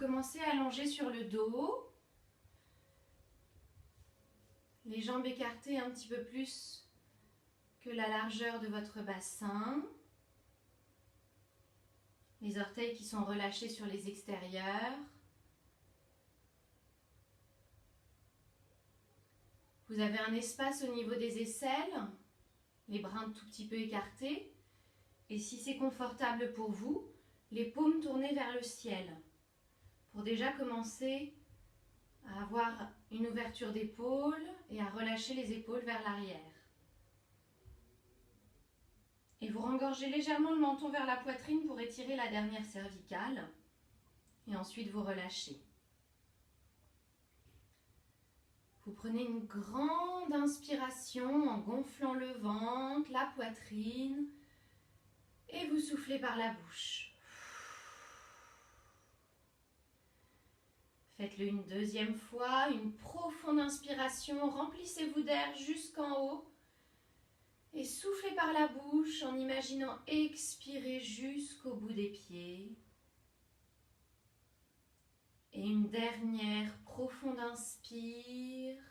commencez à allonger sur le dos. Les jambes écartées un petit peu plus que la largeur de votre bassin. Les orteils qui sont relâchés sur les extérieurs. Vous avez un espace au niveau des aisselles, les bras un tout petit peu écartés. Et si c'est confortable pour vous, les paumes tournées vers le ciel. Pour déjà commencer à avoir une ouverture d'épaule et à relâcher les épaules vers l'arrière. Et vous rengorgez légèrement le menton vers la poitrine pour étirer la dernière cervicale. Et ensuite vous relâchez. Vous prenez une grande inspiration en gonflant le ventre, la poitrine. Et vous soufflez par la bouche. Faites-le une deuxième fois, une profonde inspiration. Remplissez-vous d'air jusqu'en haut. Et soufflez par la bouche en imaginant expirer jusqu'au bout des pieds. Et une dernière profonde inspire.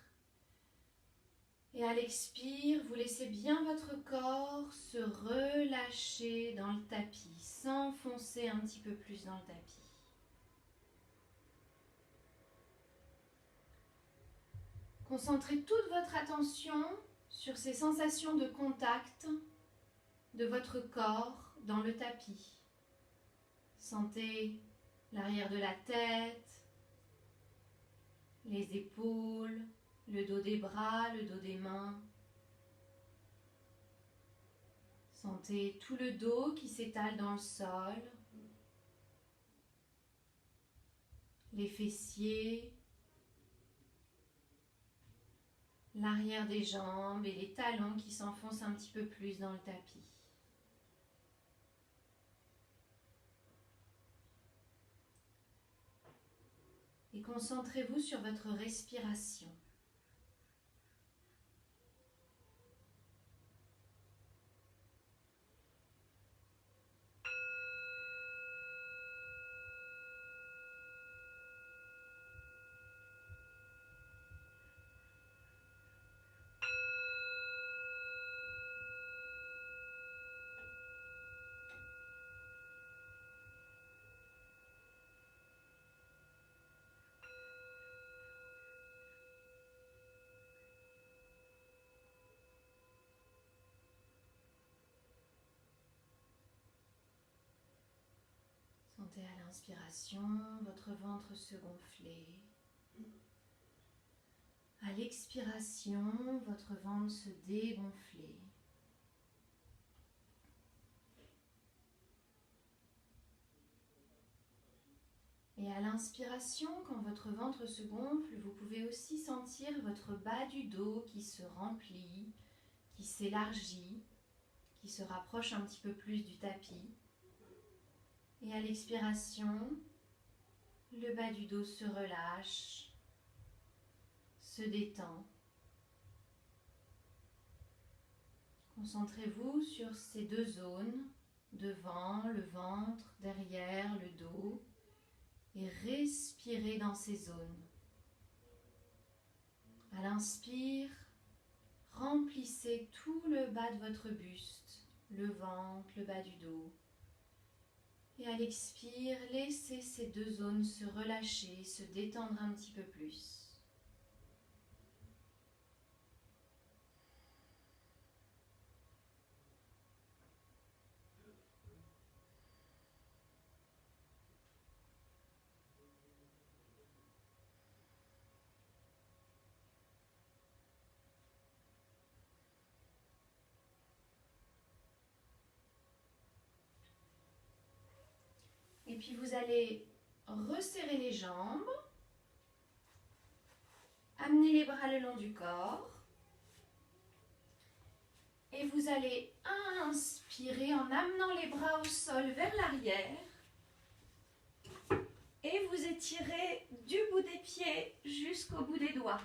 Et à l'expire, vous laissez bien votre corps se relâcher dans le tapis, s'enfoncer un petit peu plus dans le tapis. Concentrez toute votre attention sur ces sensations de contact de votre corps dans le tapis. Sentez l'arrière de la tête, les épaules, le dos des bras, le dos des mains. Sentez tout le dos qui s'étale dans le sol, les fessiers, l'arrière des jambes et les talons qui s'enfoncent un petit peu plus dans le tapis. Et concentrez-vous sur votre respiration. Sentez à l'inspiration votre ventre se gonfler. À l'expiration, votre ventre se dégonfler. Et à l'inspiration, quand votre ventre se gonfle, vous pouvez aussi sentir votre bas du dos qui se remplit, qui s'élargit, qui se rapproche un petit peu plus du tapis. Et à l'expiration, le bas du dos se relâche, se détend. Concentrez-vous sur ces deux zones, devant, le ventre, derrière, le dos, et respirez dans ces zones. À l'inspire, remplissez tout le bas de votre buste, le ventre, le bas du dos. Et à l'expire, laissez ces deux zones se relâcher, se détendre un petit peu plus. Et puis vous allez resserrer les jambes, amener les bras le long du corps. Et vous allez inspirer en amenant les bras au sol vers l'arrière. Et vous étirez du bout des pieds jusqu'au bout des doigts.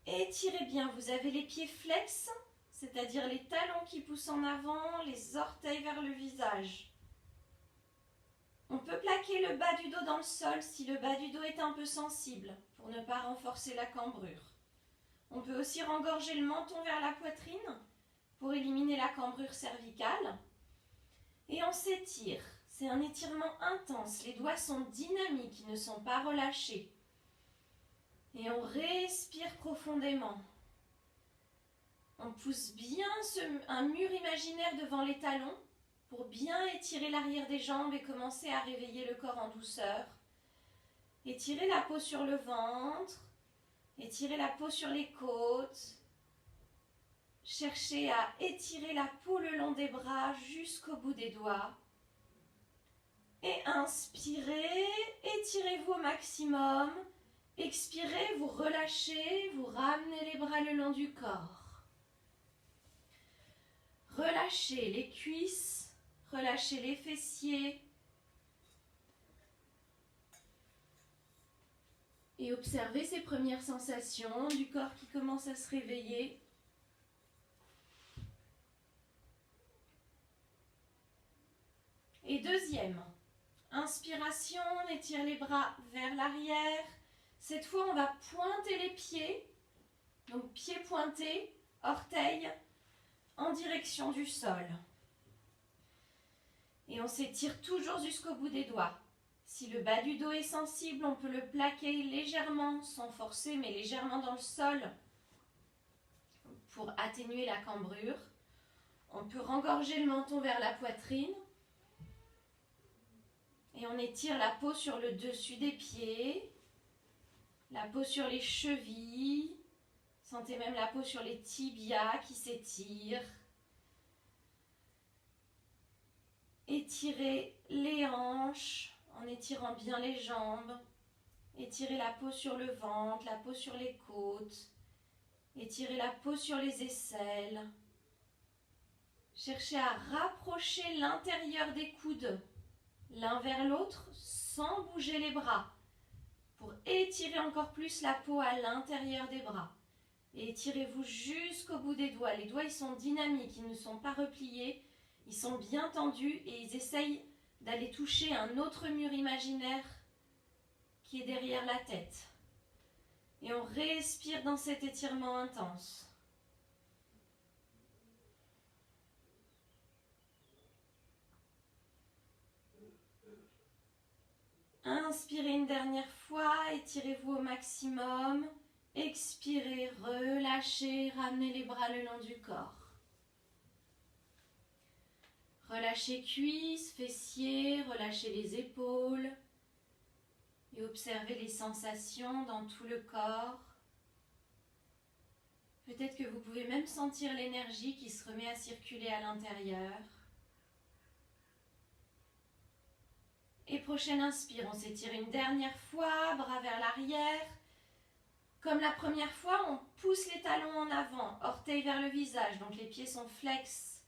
Étirez bien, vous avez les pieds flex, c'est-à-dire les talons qui poussent en avant, les orteils vers le visage. On peut plaquer le bas du dos dans le sol si le bas du dos est un peu sensible pour ne pas renforcer la cambrure. On peut aussi rengorger le menton vers la poitrine pour éliminer la cambrure cervicale. Et on s'étire. C'est un étirement intense. Les doigts sont dynamiques, ils ne sont pas relâchés. Et on respire profondément. On pousse bien un mur imaginaire devant les talons pour bien étirer l'arrière des jambes et commencer à réveiller le corps en douceur. Étirez la peau sur le ventre, étirez la peau sur les côtes. Cherchez à étirer la peau le long des bras jusqu'au bout des doigts. Et inspirez, étirez-vous au maximum. Expirez, vous relâchez, vous ramenez les bras le long du corps. Relâchez les cuisses, relâchez les fessiers. Et observez ces premières sensations du corps qui commence à se réveiller. Et deuxième, inspiration, on étire les bras vers l'arrière. Cette fois, on va pointer les pieds. Donc, pieds pointés, orteils en direction du sol. Et on s'étire toujours jusqu'au bout des doigts. Si le bas du dos est sensible, on peut le plaquer légèrement, sans forcer, mais légèrement dans le sol pour atténuer la cambrure. On peut rengorger le menton vers la poitrine. Et on étire la peau sur le dessus des pieds, la peau sur les chevilles. Sentez même la peau sur les tibias qui s'étirent. Étirez les hanches en étirant bien les jambes. Étirez la peau sur le ventre, la peau sur les côtes. Étirez la peau sur les aisselles. Cherchez à rapprocher l'intérieur des coudes l'un vers l'autre sans bouger les bras pour étirer encore plus la peau à l'intérieur des bras. Et étirez-vous jusqu'au bout des doigts. Les doigts, ils sont dynamiques, ils ne sont pas repliés, ils sont bien tendus et ils essayent d'aller toucher un autre mur imaginaire qui est derrière la tête. Et on respire dans cet étirement intense. Inspirez une dernière fois, étirez-vous au maximum. Expirez, relâchez, ramenez les bras le long du corps. Relâchez cuisses, fessiers, relâchez les épaules. Et observez les sensations dans tout le corps. Peut-être que vous pouvez même sentir l'énergie qui se remet à circuler à l'intérieur. Et prochaine inspire, on s'étire une dernière fois, bras vers l'arrière. Comme la première fois, on pousse les talons en avant, orteils vers le visage, donc les pieds sont flex.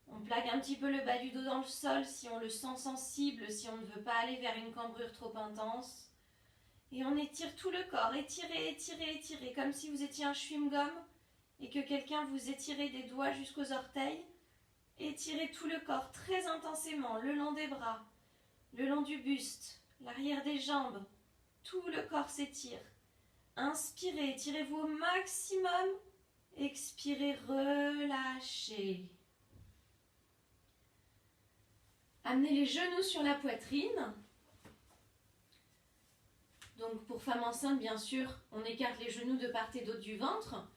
On plaque un petit peu le bas du dos dans le sol si on le sent sensible, si on ne veut pas aller vers une cambrure trop intense. Et on étire tout le corps, étirez, étirez, étirez, comme si vous étiez un chewing-gum et que quelqu'un vous étirait des doigts jusqu'aux orteils. Étirez tout le corps très intensément, le long des bras, le long du buste, l'arrière des jambes. Tout le corps s'étire. Inspirez, étirez-vous au maximum. Expirez, relâchez. Amenez les genoux sur la poitrine. Donc pour femme enceinte, bien sûr, on écarte les genoux de part et d'autre du ventre.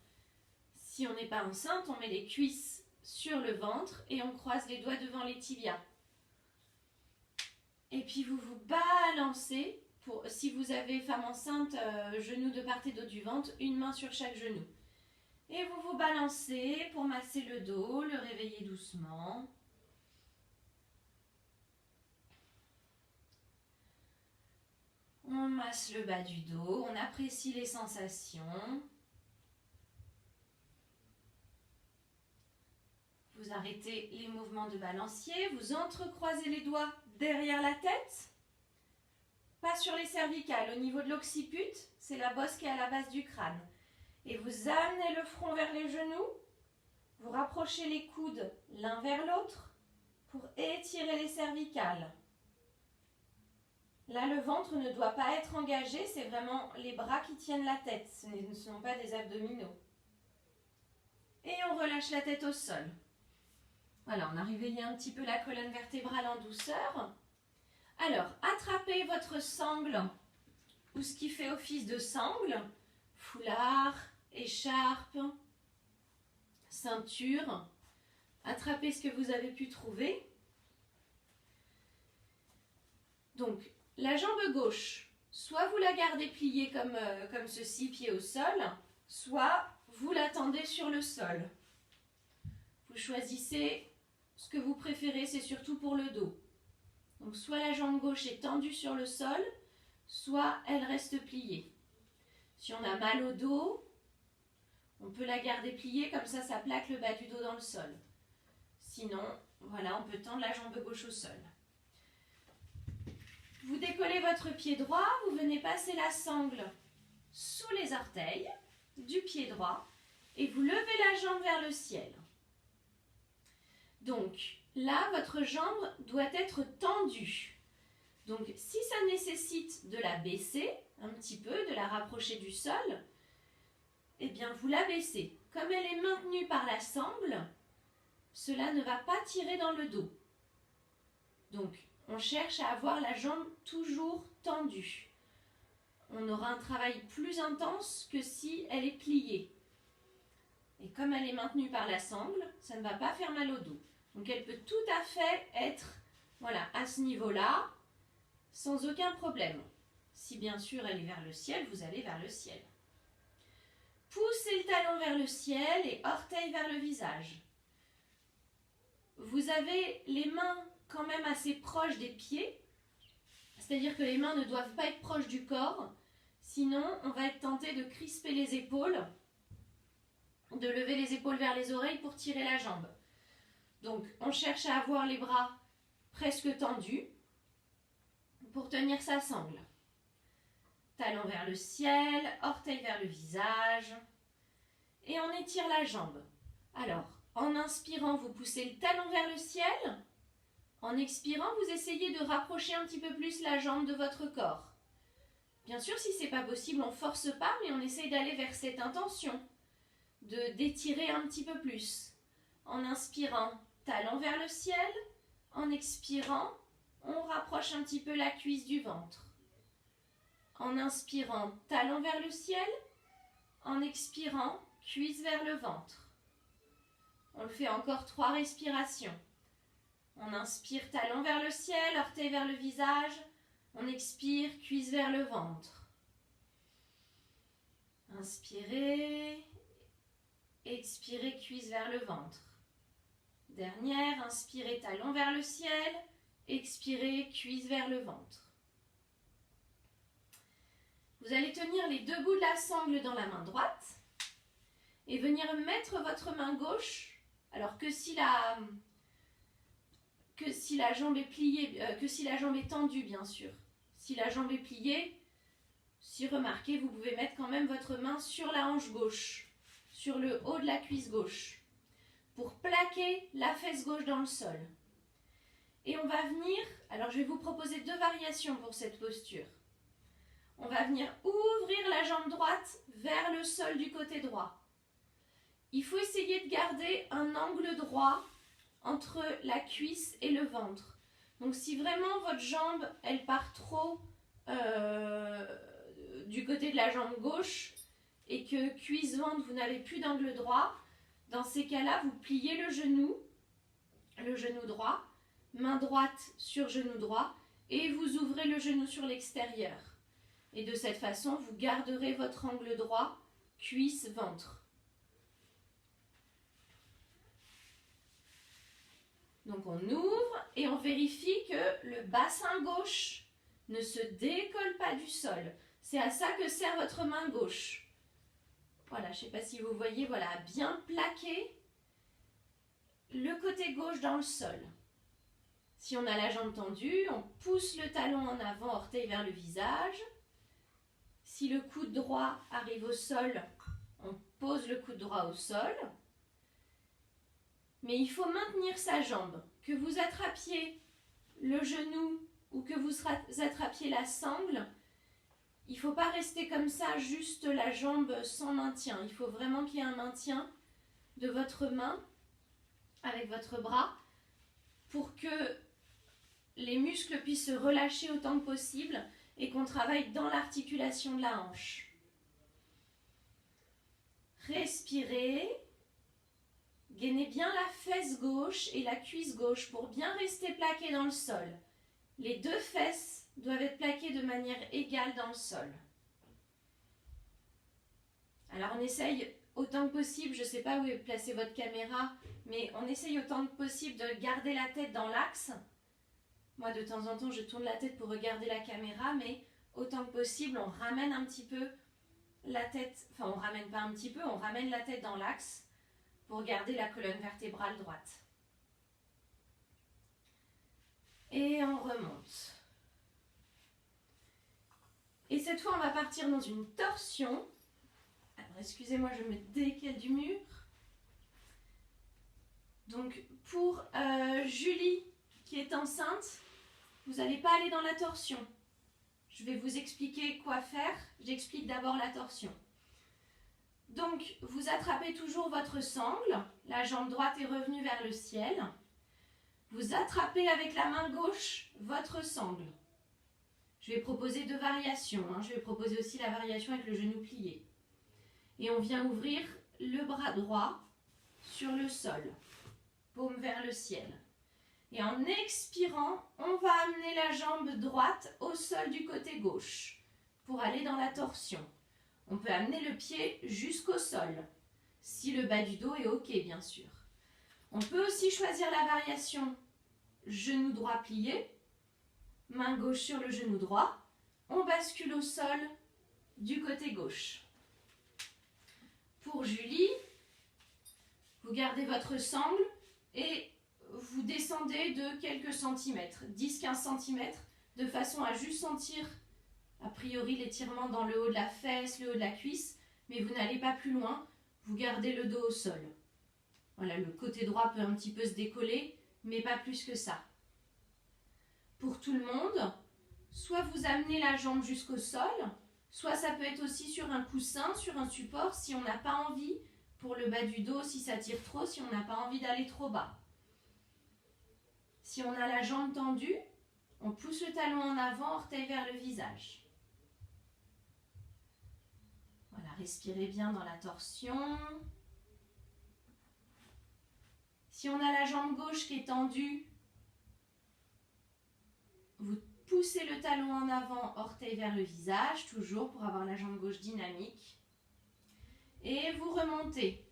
Si on n'est pas enceinte, on met les cuisses sur le ventre et on croise les doigts devant les tibias. Et puis vous vous balancez. Si vous avez femme enceinte, genoux de part et d'autre du ventre, une main sur chaque genou. Et vous vous balancez pour masser le dos, le réveiller doucement. On masse le bas du dos, on apprécie les sensations. Vous arrêtez les mouvements de balancier, vous entrecroisez les doigts derrière la tête. Pas sur les cervicales, au niveau de l'occiput, c'est la bosse qui est à la base du crâne. Et vous amenez le front vers les genoux, vous rapprochez les coudes l'un vers l'autre pour étirer les cervicales. Là, le ventre ne doit pas être engagé, c'est vraiment les bras qui tiennent la tête, ce ne sont pas des abdominaux. Et on relâche la tête au sol. Voilà, on a réveillé un petit peu la colonne vertébrale en douceur. Alors, attrapez votre sangle ou ce qui fait office de sangle, foulard, écharpe, ceinture. Attrapez ce que vous avez pu trouver. Donc, la jambe gauche, soit vous la gardez pliée comme ceci, pied au sol, soit vous la tendez sur le sol. Vous choisissez ce que vous préférez, c'est surtout pour le dos. Donc, soit la jambe gauche est tendue sur le sol, soit elle reste pliée. Si on a mal au dos, on peut la garder pliée, comme ça plaque le bas du dos dans le sol. Sinon, voilà, on peut tendre la jambe gauche au sol. Vous décollez votre pied droit, vous venez passer la sangle sous les orteils du pied droit et vous levez la jambe vers le ciel. Donc là, votre jambe doit être tendue. Donc si ça nécessite de la baisser un petit peu, de la rapprocher du sol, eh bien vous la baissez. Comme elle est maintenue par la sangle, cela ne va pas tirer dans le dos. Donc on cherche à avoir la jambe toujours tendue. On aura un travail plus intense que si elle est pliée. Et comme elle est maintenue par la sangle, ça ne va pas faire mal au dos. Donc elle peut tout à fait être à ce niveau-là, sans aucun problème. Si bien sûr elle est vers le ciel, vous allez vers le ciel. Poussez le talon vers le ciel et orteil vers le visage. Vous avez les mains quand même assez proches des pieds, c'est-à-dire que les mains ne doivent pas être proches du corps, sinon on va être tenté de crisper les épaules, de lever les épaules vers les oreilles pour tirer la jambe. Donc on cherche à avoir les bras presque tendus pour tenir sa sangle. Talon vers le ciel, orteil vers le visage, et on étire la jambe. Alors, en inspirant, vous poussez le talon vers le ciel. En expirant, vous essayez de rapprocher un petit peu plus la jambe de votre corps. Bien sûr, si ce n'est pas possible, on ne force pas, mais on essaye d'aller vers cette intention, d'étirer un petit peu plus. En inspirant, talon vers le ciel. En expirant, on rapproche un petit peu la cuisse du ventre. En inspirant, talon vers le ciel. En expirant, cuisse vers le ventre. On le fait encore 3 respirations. On inspire, talon vers le ciel, orteil vers le visage. On expire, cuisse vers le ventre. Inspirez. Expirez, cuisse vers le ventre. Dernière, inspirez, talon vers le ciel. Expirez, cuisse vers le ventre. Vous allez tenir les 2 bouts de la sangle dans la main droite et venir mettre votre main gauche, alors que si la jambe est pliée, que si la jambe est tendue bien sûr. Si la jambe est pliée, si remarquez, vous pouvez mettre quand même votre main sur la hanche gauche, sur le haut de la cuisse gauche, pour plaquer la fesse gauche dans le sol. Et on va venir, alors je vais vous proposer 2 variations pour cette posture. On va venir ouvrir la jambe droite vers le sol du côté droit. Il faut essayer de garder un angle droit entre la cuisse et le ventre. Donc si vraiment votre jambe, elle part trop du côté de la jambe gauche et que cuisse-ventre, vous n'avez plus d'angle droit, dans ces cas-là, vous pliez le genou droit, main droite sur genou droit et vous ouvrez le genou sur l'extérieur. Et de cette façon, vous garderez votre angle droit, cuisse-ventre. Donc on ouvre et on vérifie que le bassin gauche ne se décolle pas du sol. C'est à ça que sert votre main gauche. Voilà, je ne sais pas si vous voyez, voilà, bien plaquer le côté gauche dans le sol. Si on a la jambe tendue, on pousse le talon en avant, orteil vers le visage. Si le coude droit arrive au sol, on pose le coude droit au sol. Mais il faut maintenir sa jambe. Que vous attrapiez le genou ou que vous attrapiez la sangle, il ne faut pas rester comme ça, juste la jambe sans maintien. Il faut vraiment qu'il y ait un maintien de votre main avec votre bras pour que les muscles puissent se relâcher autant que possible et qu'on travaille dans l'articulation de la hanche. Respirez. Gainez bien la fesse gauche et la cuisse gauche pour bien rester plaqué dans le sol. Les deux fesses doivent être plaquées de manière égale dans le sol. Alors on essaye autant que possible, je ne sais pas où est placée votre caméra, mais on essaye autant que possible de garder la tête dans l'axe. Moi de temps en temps je tourne la tête pour regarder la caméra, mais autant que possible on ramène un petit peu la tête, enfin on ramène pas un petit peu, on ramène la tête dans l'axe pour garder la colonne vertébrale droite. Et on remonte. Et cette fois, on va partir dans une torsion. Alors, excusez-moi, je me décale du mur. Donc, pour Julie, qui est enceinte, vous n'allez pas aller dans la torsion. Je vais vous expliquer quoi faire. J'explique d'abord la torsion. Donc, vous attrapez toujours votre sangle. La jambe droite est revenue vers le ciel. Vous attrapez avec la main gauche votre sangle. Je vais proposer deux variations. Je vais proposer aussi la variation avec le genou plié. Et on vient ouvrir le bras droit sur le sol, paume vers le ciel. Et en expirant, on va amener la jambe droite au sol du côté gauche pour aller dans la torsion. On peut amener le pied jusqu'au sol, si le bas du dos est OK, bien sûr. On peut aussi choisir la variation genou droit plié, main gauche sur le genou droit. On bascule au sol du côté gauche. Pour Julie, vous gardez votre sangle et vous descendez de quelques centimètres, 10-15 cm, de façon à juste sentir a priori l'étirement dans le haut de la fesse, le haut de la cuisse, mais vous n'allez pas plus loin, vous gardez le dos au sol. Voilà, le côté droit peut un petit peu se décoller, mais pas plus que ça. Pour tout le monde, soit vous amenez la jambe jusqu'au sol, soit ça peut être aussi sur un coussin, sur un support, si on n'a pas envie, pour le bas du dos, si ça tire trop, si on n'a pas envie d'aller trop bas. Si on a la jambe tendue, on pousse le talon en avant, orteil vers le visage. Voilà, respirez bien dans la torsion. Si on a la jambe gauche qui est tendue, vous poussez le talon en avant, orteil vers le visage, toujours pour avoir la jambe gauche dynamique. Et vous remontez.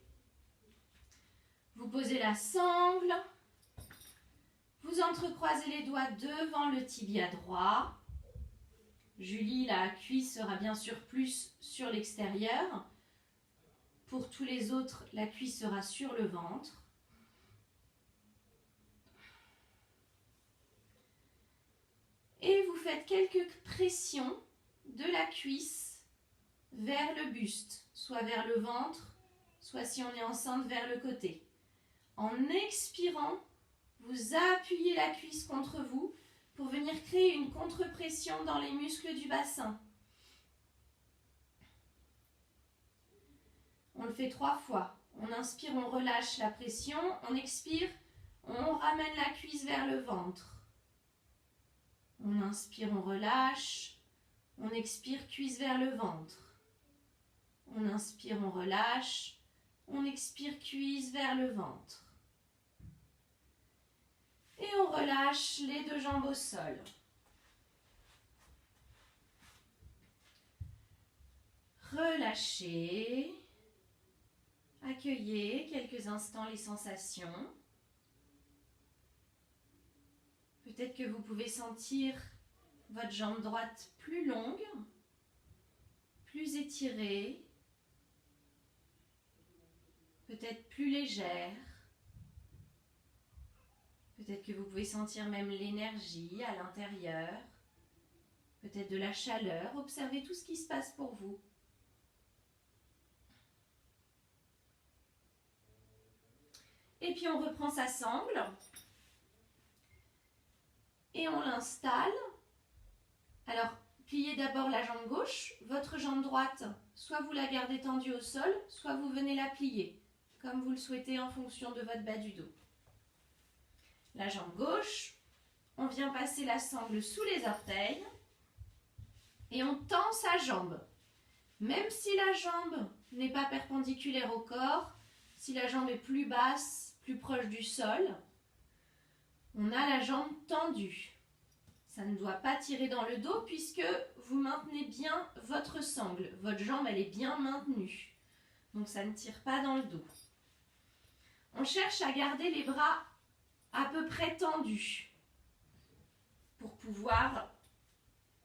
Vous posez la sangle. Vous entrecroisez les doigts devant le tibia droit. Julie, la cuisse sera bien sûr plus sur l'extérieur. Pour tous les autres, la cuisse sera sur le ventre. Et vous faites quelques pressions de la cuisse vers le buste, soit vers le ventre, soit si on est enceinte vers le côté. En expirant, vous appuyez la cuisse contre vous pour venir créer une contre-pression dans les muscles du bassin. On le fait 3 fois. On inspire, on relâche la pression. On expire, on ramène la cuisse vers le ventre. On inspire, on relâche. On expire, cuisse vers le ventre. On inspire, on relâche. On expire, cuisse vers le ventre. Et on relâche les deux jambes au sol. Relâchez. Accueillez quelques instants les sensations. Peut-être que vous pouvez sentir votre jambe droite plus longue, plus étirée, peut-être plus légère. Peut-être que vous pouvez sentir même l'énergie à l'intérieur, peut-être de la chaleur. Observez tout ce qui se passe pour vous. Et puis on reprend sa sangle. et on l'installe. Alors, pliez d'abord la jambe gauche, votre jambe droite, soit vous la gardez tendue au sol, soit vous venez la plier, comme vous le souhaitez en fonction de votre bas du dos. La jambe gauche, on vient passer la sangle sous les orteils et on tend sa jambe. Même si la jambe n'est pas perpendiculaire au corps, si la jambe est plus basse, plus proche du sol, on a la jambe tendue. Ça ne doit pas tirer dans le dos puisque vous maintenez bien votre sangle. Votre jambe, elle est bien maintenue. Donc ça ne tire pas dans le dos. On cherche à garder les bras à peu près tendus pour pouvoir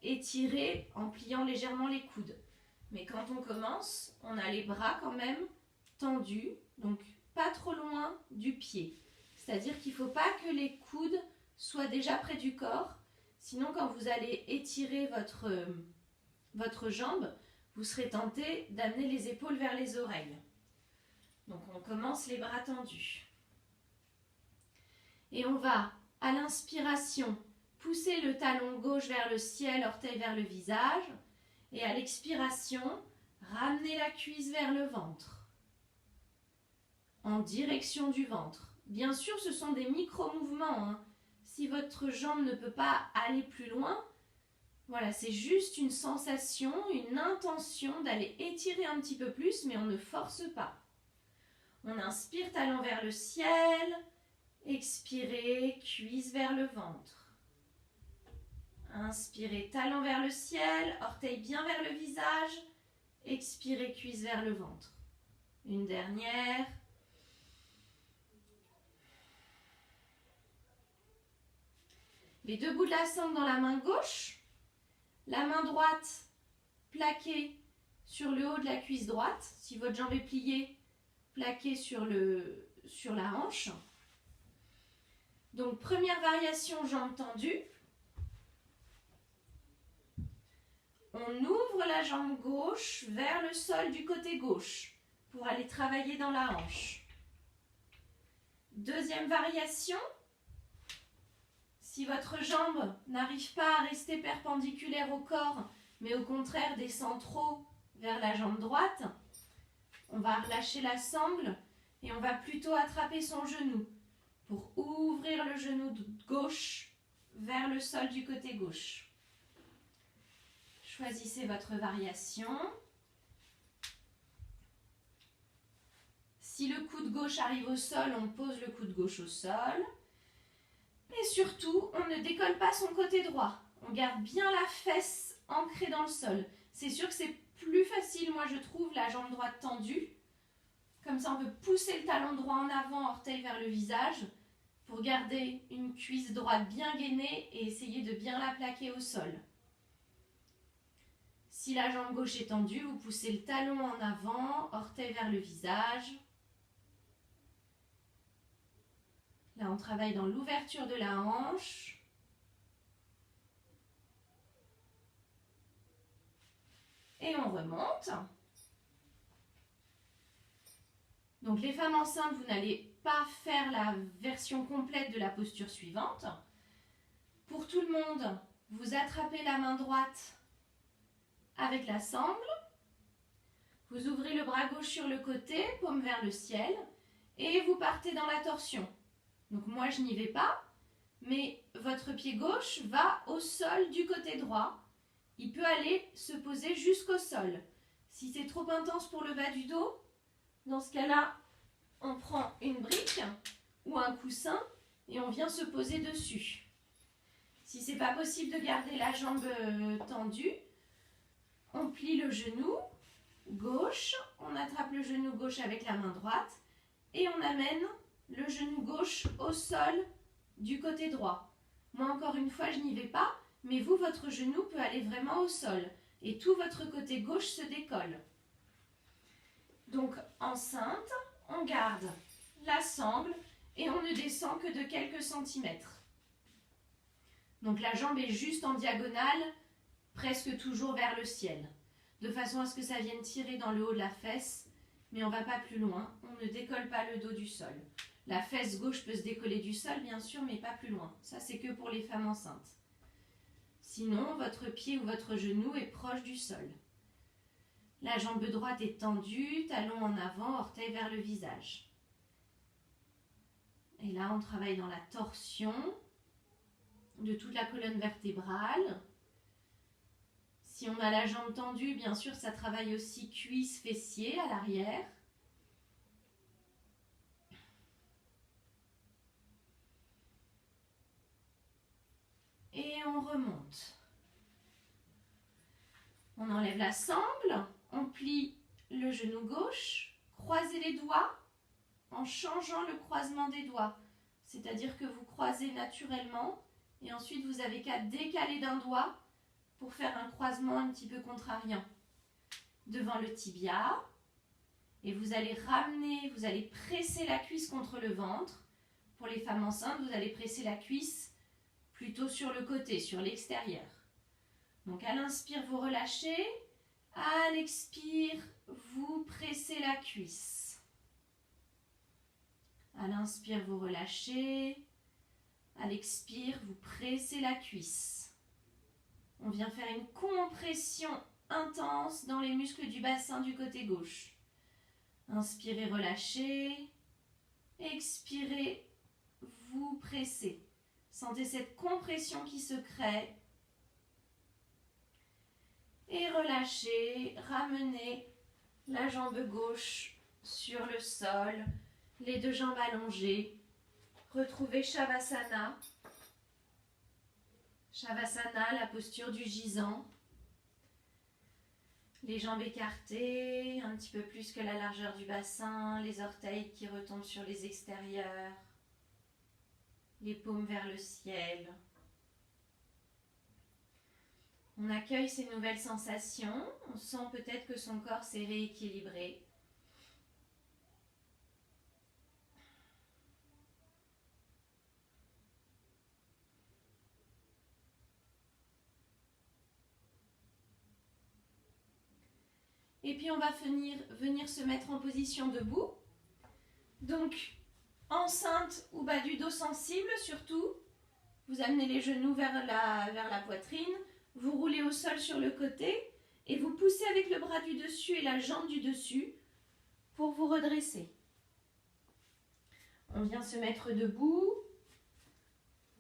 étirer en pliant légèrement les coudes. Mais quand on commence, on a les bras quand même tendus, donc pas trop loin du pied. C'est-à-dire qu'il ne faut pas que les coudes soient déjà près du corps. Sinon, quand vous allez étirer votre jambe, vous serez tenté d'amener les épaules vers les oreilles. Donc, on commence les bras tendus. Et on va, à l'inspiration, pousser le talon gauche vers le ciel, orteil vers le visage. Et à l'expiration, ramener la cuisse vers le ventre, en direction du ventre. Bien sûr, ce sont des micro-mouvements, hein. Si votre jambe ne peut pas aller plus loin, voilà, c'est juste une sensation, une intention d'aller étirer un petit peu plus, mais on ne force pas. On inspire, talon vers le ciel, expirez, cuisse vers le ventre. Inspirez, talon vers le ciel, orteil bien vers le visage, expirez, cuisse vers le ventre. Une dernière. Les deux bouts de la sangle dans la main gauche, la main droite plaquée sur le haut de la cuisse droite. Si votre jambe est pliée, plaquée sur la hanche. Donc première variation, jambe tendue. On ouvre la jambe gauche vers le sol du côté gauche pour aller travailler dans la hanche. Deuxième variation. Si votre jambe n'arrive pas à rester perpendiculaire au corps, mais au contraire descend trop vers la jambe droite, on va relâcher la sangle et on va plutôt attraper son genou pour ouvrir le genou gauche vers le sol du côté gauche. Choisissez votre variation. Si le coude gauche arrive au sol, on pose le coude gauche au sol. Et surtout, on ne décolle pas son côté droit. On garde bien la fesse ancrée dans le sol. C'est sûr que c'est plus facile, moi je trouve, la jambe droite tendue. Comme ça, on peut pousser le talon droit en avant, orteil vers le visage, pour garder une cuisse droite bien gainée et essayer de bien la plaquer au sol. Si la jambe gauche est tendue, vous poussez le talon en avant, orteil vers le visage. Là, on travaille dans l'ouverture de la hanche. Et on remonte. Donc, les femmes enceintes, vous n'allez pas faire la version complète de la posture suivante. Pour tout le monde, vous attrapez la main droite avec la sangle. Vous ouvrez le bras gauche sur le côté, paume vers le ciel. Et vous partez dans la torsion. Donc moi, je n'y vais pas, mais votre pied gauche va au sol du côté droit. Il peut aller se poser jusqu'au sol. Si c'est trop intense pour le bas du dos, dans ce cas-là, on prend une brique ou un coussin et on vient se poser dessus. Si ce n'est pas possible de garder la jambe tendue, on plie le genou gauche, on attrape le genou gauche avec la main droite et on amène le genou gauche au sol du côté droit. Moi, encore une fois, je n'y vais pas, mais vous, votre genou peut aller vraiment au sol et tout votre côté gauche se décolle. Donc, enceinte, on garde la sangle et on ne descend que de quelques centimètres. Donc, la jambe est juste en diagonale, presque toujours vers le ciel, de façon à ce que ça vienne tirer dans le haut de la fesse, mais on ne va pas plus loin, on ne décolle pas le dos du sol. La fesse gauche peut se décoller du sol, bien sûr, mais pas plus loin. Ça, c'est que pour les femmes enceintes. Sinon, votre pied ou votre genou est proche du sol. La jambe droite est tendue, talon en avant, orteil vers le visage. Et là, on travaille dans la torsion de toute la colonne vertébrale. Si on a la jambe tendue, bien sûr, ça travaille aussi cuisses, fessiers à l'arrière. Et on remonte. On enlève la sangle, on plie le genou gauche, croisez les doigts en changeant le croisement des doigts. C'est-à-dire que vous croisez naturellement et ensuite vous avez qu'à décaler d'un doigt pour faire un croisement un petit peu contrariant devant le tibia. Et vous allez ramener, vous allez presser la cuisse contre le ventre. Pour les femmes enceintes, vous allez presser la cuisse plutôt sur le côté, sur l'extérieur. Donc à l'inspire, vous relâchez. À l'expire, vous pressez la cuisse. À l'inspire, vous relâchez. À l'expire, vous pressez la cuisse. On vient faire une compression intense dans les muscles du bassin du côté gauche. Inspirez, relâchez. Expirez, vous pressez. Sentez cette compression qui se crée. Et relâchez, ramenez la jambe gauche sur le sol, les deux jambes allongées. Retrouvez Shavasana. Shavasana, la posture du gisant. Les jambes écartées, un petit peu plus que la largeur du bassin, les orteils qui retombent sur les extérieurs, les paumes vers le ciel. On accueille ces nouvelles sensations, on sent peut-être que son corps s'est rééquilibré. Et puis on va venir se mettre en position debout. Donc, enceinte ou bas du dos sensible surtout. Vous amenez les genoux vers la poitrine. Vous roulez au sol sur le côté et vous poussez avec le bras du dessus et la jambe du dessus pour vous redresser. On vient se mettre debout.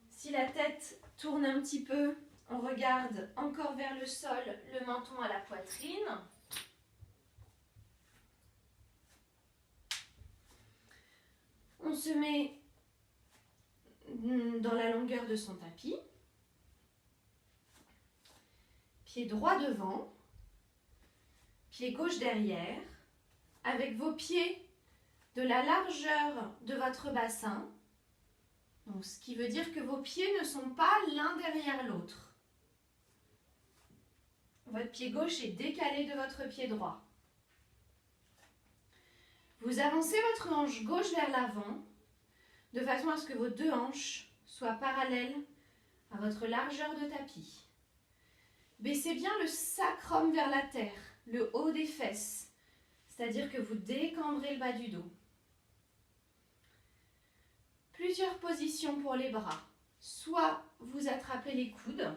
Si la tête tourne un petit peu, on regarde encore vers le sol, le menton à la poitrine. On se met dans la longueur de son tapis. Pied droit devant, pied gauche derrière, avec vos pieds de la largeur de votre bassin. Donc, ce qui veut dire que vos pieds ne sont pas l'un derrière l'autre. Votre pied gauche est décalé de votre pied droit. Vous avancez votre hanche gauche vers l'avant, de façon à ce que vos deux hanches soient parallèles à votre largeur de tapis. Baissez bien le sacrum vers la terre, le haut des fesses, c'est-à-dire que vous décambrez le bas du dos. Plusieurs positions pour les bras. Soit vous attrapez les coudes.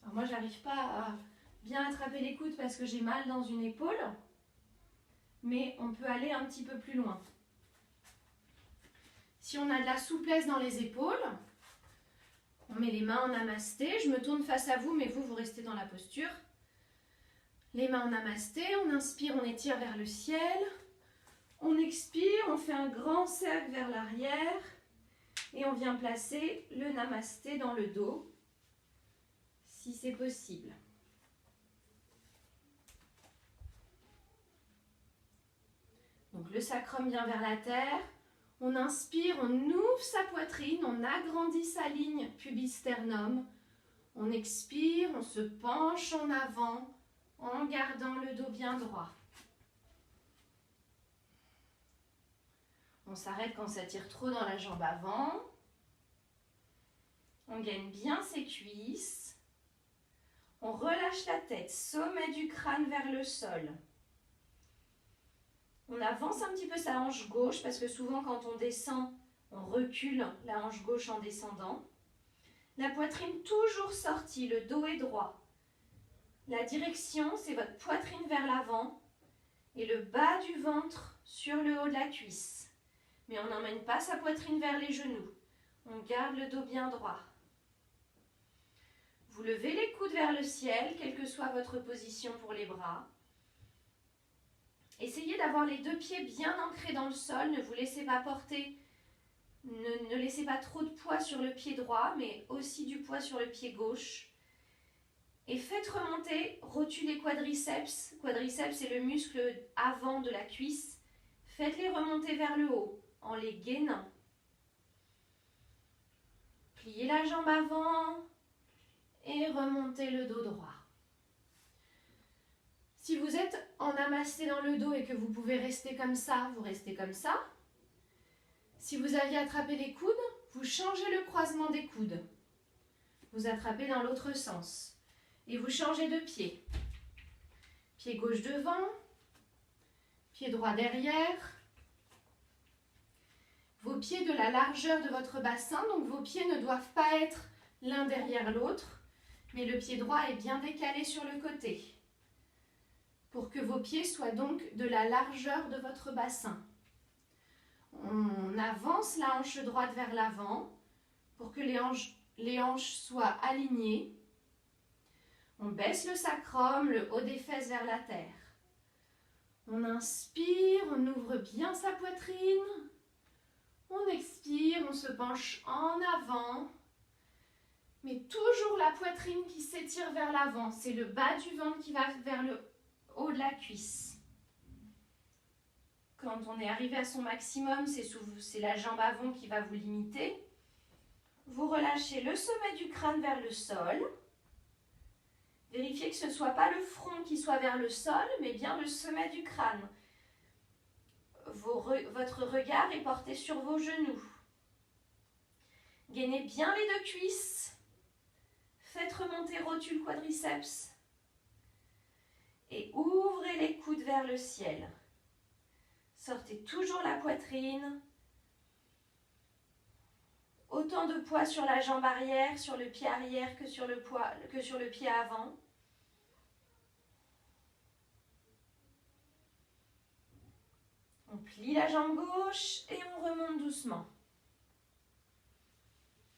Alors moi, j'arrive pas à bien attraper les coudes parce que j'ai mal dans une épaule, mais on peut aller un petit peu plus loin. Si on a de la souplesse dans les épaules, on met les mains en namasté. Je me tourne face à vous, mais vous restez dans la posture. Les mains en namasté, on inspire, on étire vers le ciel. On expire, on fait un grand cercle vers l'arrière. Et on vient placer le namasté dans le dos, si c'est possible. Donc le sacrum vient vers la terre. On inspire, on ouvre sa poitrine, on agrandit sa ligne pubis-sternum. On expire, on se penche en avant en gardant le dos bien droit. On s'arrête quand ça tire trop dans la jambe avant. On gaine bien ses cuisses. On relâche la tête, sommet du crâne vers le sol. On avance un petit peu sa hanche gauche parce que souvent quand on descend, on recule la hanche gauche en descendant. La poitrine toujours sortie, le dos est droit. La direction, c'est votre poitrine vers l'avant et le bas du ventre sur le haut de la cuisse. Mais on n'emmène pas sa poitrine vers les genoux. On garde le dos bien droit. Vous levez les coudes vers le ciel, quelle que soit votre position pour les bras. Essayez d'avoir les deux pieds bien ancrés dans le sol. Ne vous laissez pas porter, ne laissez pas trop de poids sur le pied droit, mais aussi du poids sur le pied gauche. Et faites remonter, rotulez quadriceps. Quadriceps, c'est le muscle avant de la cuisse. Faites-les remonter vers le haut en les gainant. Pliez la jambe avant et remontez le dos droit. Si vous êtes en namasté dans le dos et que vous pouvez rester comme ça, vous restez comme ça. Si vous aviez attrapé les coudes, vous changez le croisement des coudes. Vous attrapez dans l'autre sens. Et vous changez de pied. Pied gauche devant, pied droit derrière. Vos pieds de la largeur de votre bassin, donc vos pieds ne doivent pas être l'un derrière l'autre, mais le pied droit est bien décalé sur le côté, pour que vos pieds soient donc de la largeur de votre bassin. On avance la hanche droite vers l'avant, pour que les hanches soient alignées. On baisse le sacrum, le haut des fesses vers la terre. On inspire, on ouvre bien sa poitrine. On expire, on se penche en avant. Mais toujours la poitrine qui s'étire vers l'avant. C'est le bas du ventre qui va vers le haut de la cuisse. Quand on est arrivé à son maximum, c'est la jambe avant qui va vous limiter. Vous relâchez le sommet du crâne vers le sol. Vérifiez que ce ne soit pas le front qui soit vers le sol, mais bien le sommet du crâne. Votre regard est porté sur vos genoux. Gainez bien les deux cuisses. Faites remonter rotule quadriceps. Et ouvrez les coudes vers le ciel. Sortez toujours la poitrine. Autant de poids sur la jambe arrière, sur le pied arrière que sur le pied avant. On plie la jambe gauche et on remonte doucement.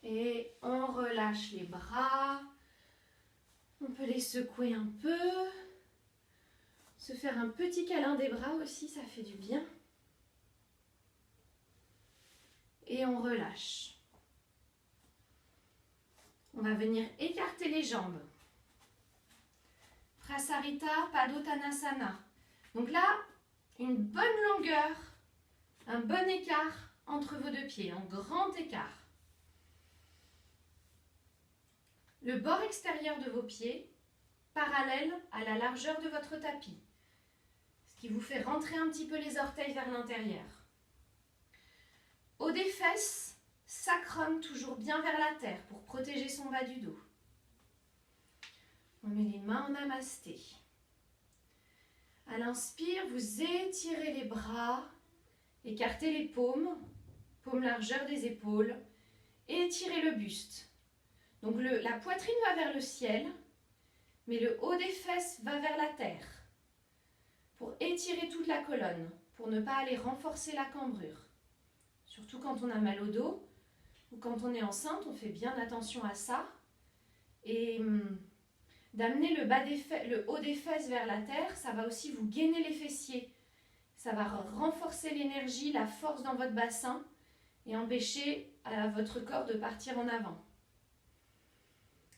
Et on relâche les bras. On peut les secouer un peu. Se faire un petit câlin des bras aussi, ça fait du bien. Et on relâche. On va venir écarter les jambes. Prasarita Padottanasana. Donc là, une bonne longueur, un bon écart entre vos deux pieds, un grand écart. Le bord extérieur de vos pieds, parallèle à la largeur de votre tapis, ce qui vous fait rentrer un petit peu les orteils vers l'intérieur. Haut des fesses, sacrum toujours bien vers la terre pour protéger son bas du dos. On met les mains en namasté. À l'inspire, vous étirez les bras, écartez les paumes, paume largeur des épaules, et étirez le buste. Donc la poitrine va vers le ciel, mais le haut des fesses va vers la terre, pour étirer toute la colonne, pour ne pas aller renforcer la cambrure. Surtout quand on a mal au dos, ou quand on est enceinte, on fait bien attention à ça. Et d'amener le haut des fesses vers la terre, ça va aussi vous gainer les fessiers. Ça va renforcer l'énergie, la force dans votre bassin et empêcher votre corps de partir en avant.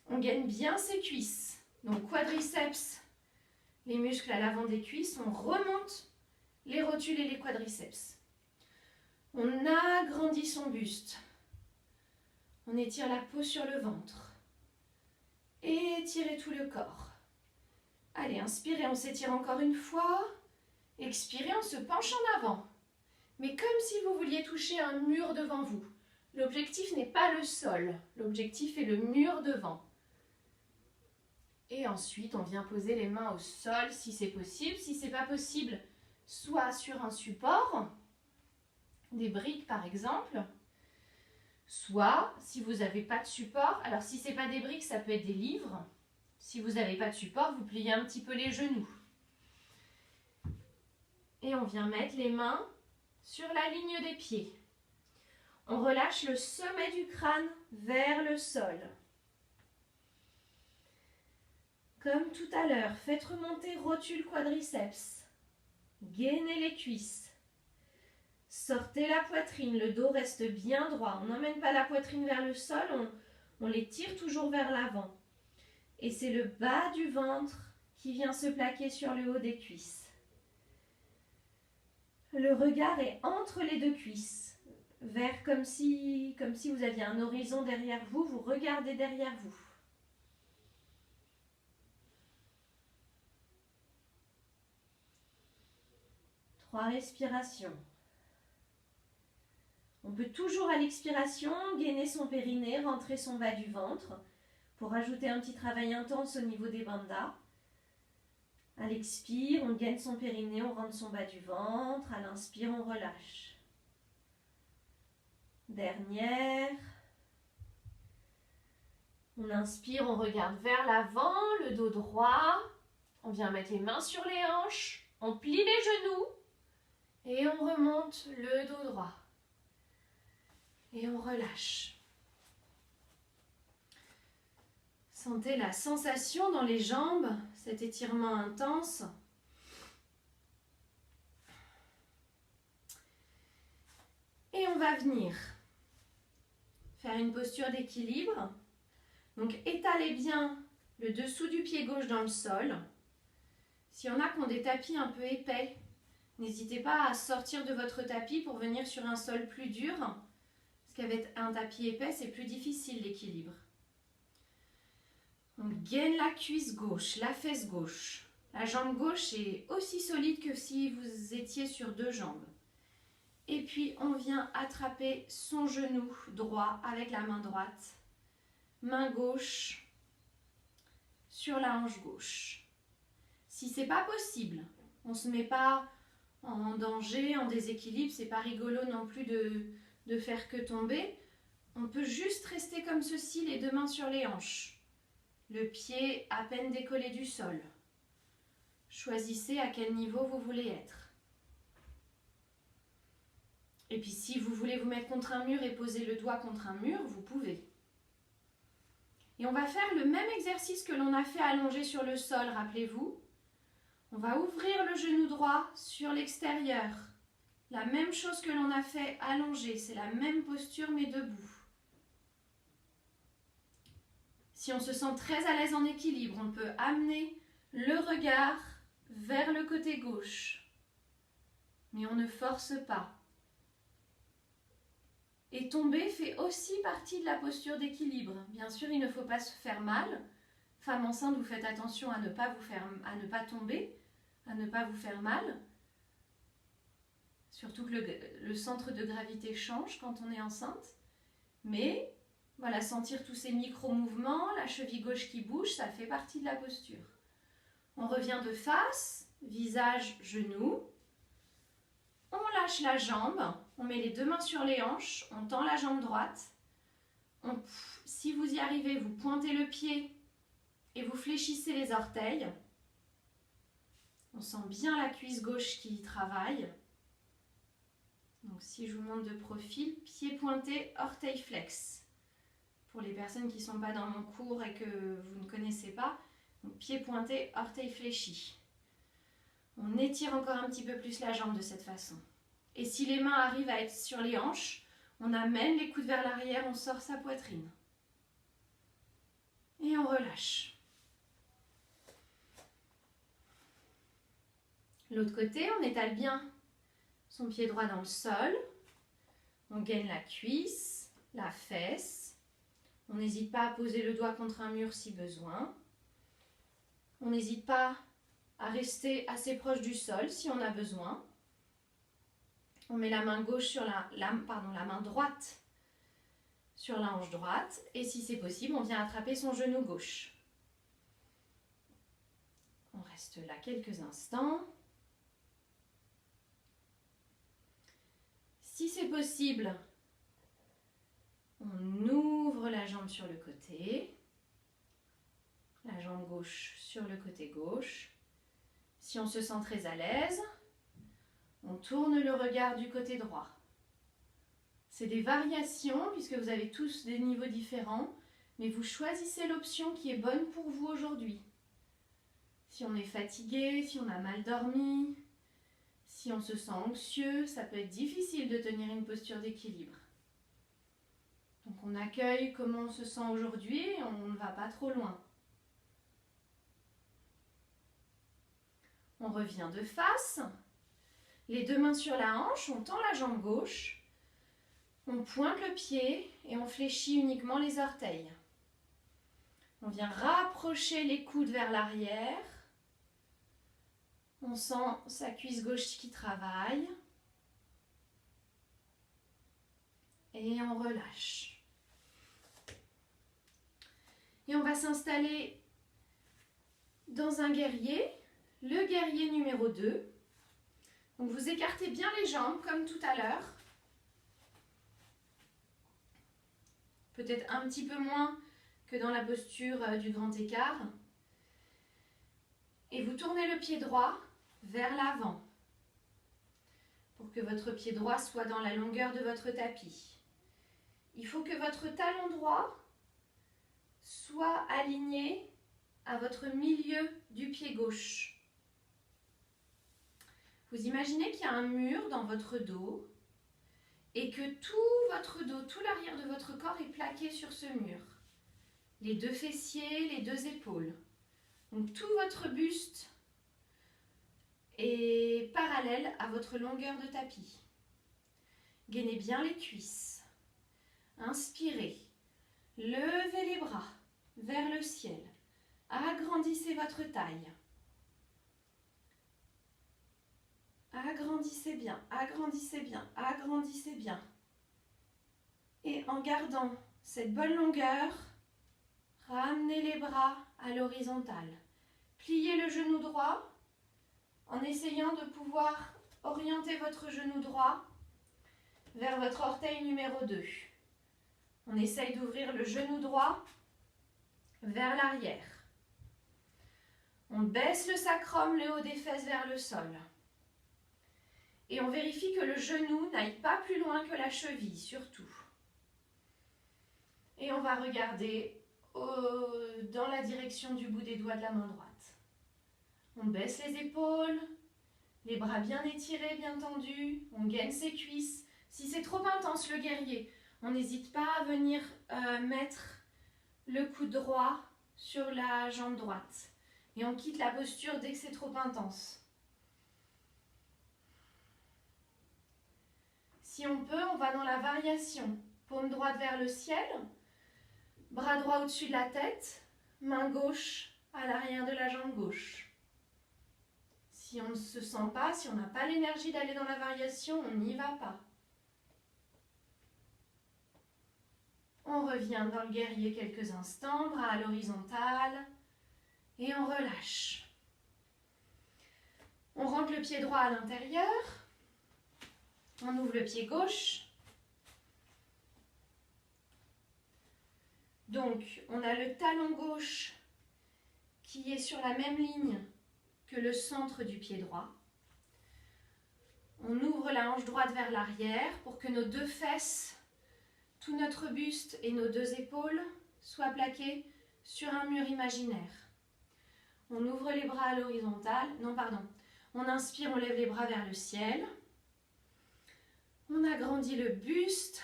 On gaine bien ses cuisses. Donc quadriceps, les muscles à l'avant des cuisses, on remonte les rotules et les quadriceps. On agrandit son buste. On étire la peau sur le ventre. Et étirez tout le corps. Allez, inspirez, on s'étire encore une fois. Expirez, on se penche en avant. Mais comme si vous vouliez toucher un mur devant vous. L'objectif n'est pas le sol. L'objectif est le mur devant. Et ensuite, on vient poser les mains au sol si c'est possible. Si ce n'est pas possible, soit sur un support, des briques par exemple, soit si vous n'avez pas de support, alors si ce n'est pas des briques, ça peut être des livres. Si vous n'avez pas de support, vous pliez un petit peu les genoux. Et on vient mettre les mains sur la ligne des pieds. On relâche le sommet du crâne vers le sol. Comme tout à l'heure, faites remonter rotule quadriceps. Gainez les cuisses. Sortez la poitrine, le dos reste bien droit. On n'emmène pas la poitrine vers le sol, on les tire toujours vers l'avant. Et c'est le bas du ventre qui vient se plaquer sur le haut des cuisses. Le regard est entre les deux cuisses, vers comme si vous aviez un horizon derrière vous, vous regardez derrière vous. Trois respirations. On peut toujours à l'expiration gainer son périnée, rentrer son bas du ventre pour ajouter un petit travail intense au niveau des bandhas. À l'expire, on gaine son périnée, on rentre son bas du ventre. À l'inspire, on relâche. Dernière. On inspire, on regarde vers l'avant, le dos droit. On vient mettre les mains sur les hanches. On plie les genoux. Et on remonte le dos droit. Et on relâche. Sentez la sensation dans les jambes, cet étirement intense. Et on va venir faire une posture d'équilibre. Donc étalez bien le dessous du pied gauche dans le sol. S'il y en a qui ont des tapis un peu épais, n'hésitez pas à sortir de votre tapis pour venir sur un sol plus dur. Parce qu'avec un tapis épais, c'est plus difficile l'équilibre. On gaine la cuisse gauche, la fesse gauche. La jambe gauche est aussi solide que si vous étiez sur deux jambes. Et puis on vient attraper son genou droit avec la main droite. Main gauche sur la hanche gauche. Si ce n'est pas possible, on ne se met pas en danger, en déséquilibre, c'est pas rigolo non plus de faire que tomber. On peut juste rester comme ceci, les deux mains sur les hanches. Le pied à peine décollé du sol. Choisissez à quel niveau vous voulez être. Et puis si vous voulez vous mettre contre un mur et poser le doigt contre un mur, vous pouvez. Et on va faire le même exercice que l'on a fait allongé sur le sol, rappelez-vous. On va ouvrir le genou droit sur l'extérieur. La même chose que l'on a fait allongé, c'est la même posture mais debout. Si on se sent très à l'aise en équilibre, on peut amener le regard vers le côté gauche. Mais on ne force pas. Et tomber fait aussi partie de la posture d'équilibre. Bien sûr, il ne faut pas se faire mal. Femme enceinte, vous faites attention à ne pas tomber, à ne pas vous faire mal. Surtout que le centre de gravité change quand on est enceinte. Mais voilà, sentir tous ces micro-mouvements, la cheville gauche qui bouge, ça fait partie de la posture. On revient de face, visage, genou. On lâche la jambe, on met les deux mains sur les hanches, on tend la jambe droite. Si vous y arrivez, vous pointez le pied et vous fléchissez les orteils. On sent bien la cuisse gauche qui travaille. Donc si je vous montre de profil, pied pointé, orteil flex. Pour les personnes qui ne sont pas dans mon cours et que vous ne connaissez pas, donc pied pointé, orteil fléchi. On étire encore un petit peu plus la jambe de cette façon. Et si les mains arrivent à être sur les hanches, on amène les coudes vers l'arrière, on sort sa poitrine. Et on relâche. L'autre côté, on étale bien son pied droit dans le sol. On gaine la cuisse, la fesse. On n'hésite pas à poser le doigt contre un mur si besoin. On n'hésite pas à rester assez proche du sol si on a besoin. On met la main gauche sur la main droite sur la hanche droite. Et si c'est possible, on vient attraper son genou gauche. On reste là quelques instants. Si c'est possible, on ouvre la jambe sur le côté, la jambe gauche sur le côté gauche. Si on se sent très à l'aise, on tourne le regard du côté droit. C'est des variations puisque vous avez tous des niveaux différents, mais vous choisissez l'option qui est bonne pour vous aujourd'hui. Si on est fatigué, si on a mal dormi, si on se sent anxieux, ça peut être difficile de tenir une posture d'équilibre. Donc on accueille comment on se sent aujourd'hui et on ne va pas trop loin. On revient de face, les deux mains sur la hanche, on tend la jambe gauche, on pointe le pied et on fléchit uniquement les orteils. On vient rapprocher les coudes vers l'arrière. On sent sa cuisse gauche qui travaille. Et on relâche. Et on va s'installer dans un guerrier, le guerrier numéro 2. Donc vous écartez bien les jambes comme tout à l'heure. Peut-être un petit peu moins que dans la posture du grand écart. Et vous tournez le pied droit vers l'avant pour que votre pied droit soit dans la longueur de votre tapis. Il faut que votre talon droit soit aligné à votre milieu du pied gauche. Vous imaginez qu'il y a un mur dans votre dos et que tout votre dos, tout l'arrière de votre corps est plaqué sur ce mur. Les deux fessiers, les deux épaules. Donc tout votre buste est parallèle à votre longueur de tapis. Gainez bien les cuisses. Inspirez. Levez les bras vers le ciel. Agrandissez votre taille. Agrandissez bien, agrandissez bien, agrandissez bien. Et en gardant cette bonne longueur, ramenez les bras à l'horizontale. Pliez le genou droit en essayant de pouvoir orienter votre genou droit vers votre orteil numéro 2. On essaye d'ouvrir le genou droit vers l'arrière. On baisse le sacrum, le haut des fesses vers le sol. Et on vérifie que le genou n'aille pas plus loin que la cheville, surtout. Et on va regarder dans la direction du bout des doigts de la main droite. On baisse les épaules, les bras bien étirés, bien tendus, on gaine ses cuisses. Si c'est trop intense le guerrier, on n'hésite pas à venir mettre le coude droit sur la jambe droite. Et on quitte la posture dès que c'est trop intense. Si on peut, on va dans la variation. Paume droite vers le ciel, bras droit au-dessus de la tête, main gauche à l'arrière de la jambe gauche. Si on ne se sent pas, si on n'a pas l'énergie d'aller dans la variation, on n'y va pas. On revient dans le guerrier quelques instants, bras à l'horizontale, et on relâche. On rentre le pied droit à l'intérieur, on ouvre le pied gauche. Donc, on a le talon gauche qui est sur la même ligne que le centre du pied droit. On ouvre la hanche droite vers l'arrière pour que nos deux fesses, tout notre buste et nos deux épaules soient plaqués sur un mur imaginaire. On ouvre les bras à l'horizontale. Non, pardon. On inspire, on lève les bras vers le ciel. On agrandit le buste.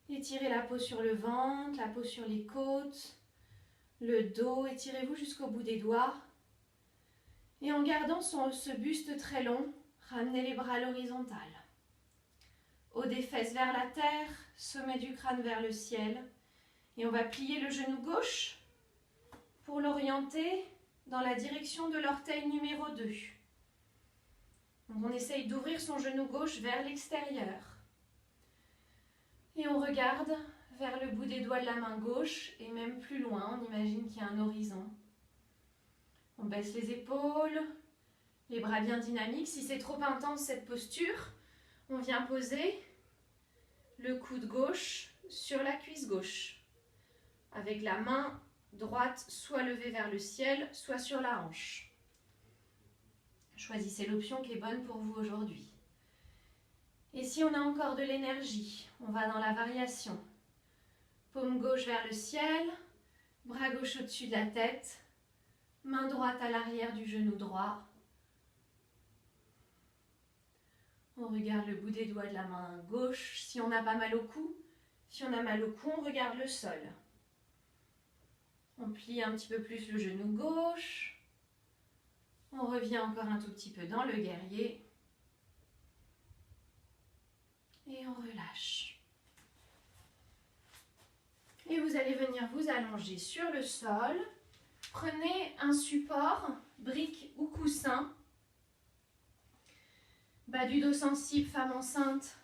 Étirez la peau sur le ventre, la peau sur les côtes, le dos. Étirez-vous jusqu'au bout des doigts. Et en gardant ce buste très long, ramenez les bras à l'horizontale. Haut des fesses vers la terre, sommet du crâne vers le ciel. Et on va plier le genou gauche pour l'orienter dans la direction de l'orteil numéro 2. Donc on essaye d'ouvrir son genou gauche vers l'extérieur. Et on regarde vers le bout des doigts de la main gauche et même plus loin, on imagine qu'il y a un horizon. On baisse les épaules, les bras bien dynamiques. Si c'est trop intense cette posture, On vient poser le coude gauche sur la cuisse gauche, avec la main droite soit levée vers le ciel, soit sur la hanche. Choisissez l'option qui est bonne pour vous aujourd'hui. Et si on a encore de l'énergie, on va dans la variation. Paume gauche vers le ciel, bras gauche au-dessus de la tête, main droite à l'arrière du genou droit. On regarde le bout des doigts de la main gauche si on n'a pas mal au cou. Si on a mal au cou, on regarde le sol. On plie un petit peu plus le genou gauche. On revient encore un tout petit peu dans le guerrier. Et on relâche. Et vous allez venir vous allonger sur le sol. Prenez un support, brique ou coussin. Bas du dos sensible, femme enceinte.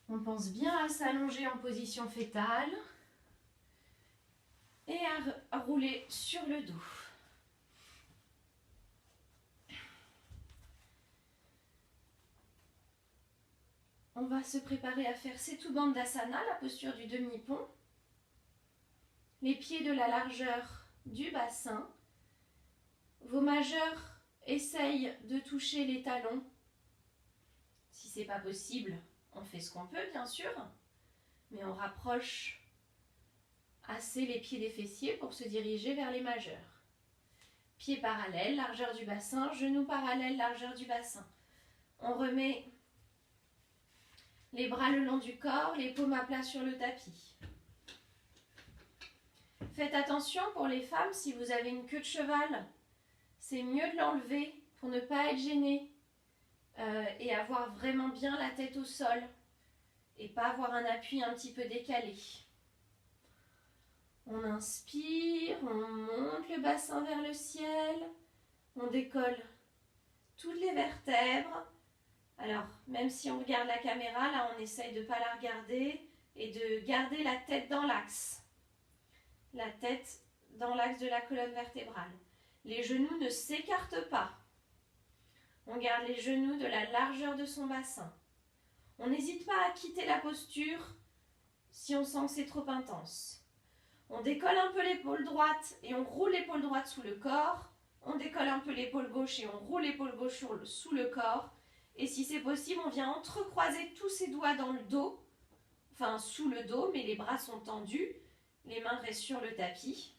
On pense bien à s'allonger en position fétale et à rouler sur le dos. On va se préparer à faire Setu Bandhasana, la posture du demi-pont. Les pieds de la largeur du bassin. Vos majeurs essayent de toucher les talons. Si ce n'est pas possible, on fait ce qu'on peut, bien sûr, mais on rapproche assez les pieds des fessiers pour se diriger vers les majeurs. Pieds parallèles, largeur du bassin, genoux parallèles, largeur du bassin. On remet les bras le long du corps, les paumes à plat sur le tapis. Faites attention pour les femmes, si vous avez une queue de cheval, c'est mieux de l'enlever pour ne pas être gêné et avoir vraiment bien la tête au sol et pas avoir un appui un petit peu décalé. On inspire, on monte le bassin vers le ciel, on décolle toutes les vertèbres. Alors, même si on regarde la caméra, là on essaye de ne pas la regarder et de garder la tête dans l'axe. La tête dans l'axe de la colonne vertébrale. Les genoux ne s'écartent pas. On garde les genoux de la largeur de son bassin. On n'hésite pas à quitter la posture si on sent que c'est trop intense. On décolle un peu l'épaule droite et on roule l'épaule droite sous le corps. On décolle un peu l'épaule gauche et on roule l'épaule gauche sous le corps. Et si c'est possible, on vient entrecroiser tous ses doigts dans le dos, enfin sous le dos, mais les bras sont tendus, les mains restent sur le tapis.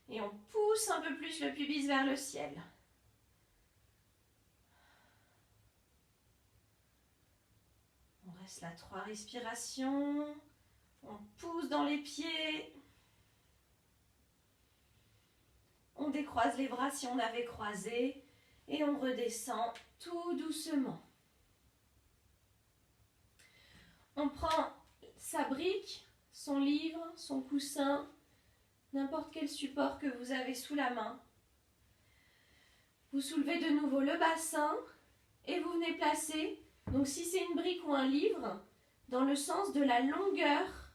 Et on pousse un peu plus le pubis vers le ciel. On reste là 3 respirations. On pousse dans les pieds. On décroise les bras si on avait croisé. Et on redescend tout doucement. On prend sa brique, son livre, son coussin, n'importe quel support que vous avez sous la main. Vous soulevez de nouveau le bassin et vous venez placer, donc si c'est une brique ou un livre, dans le sens de la longueur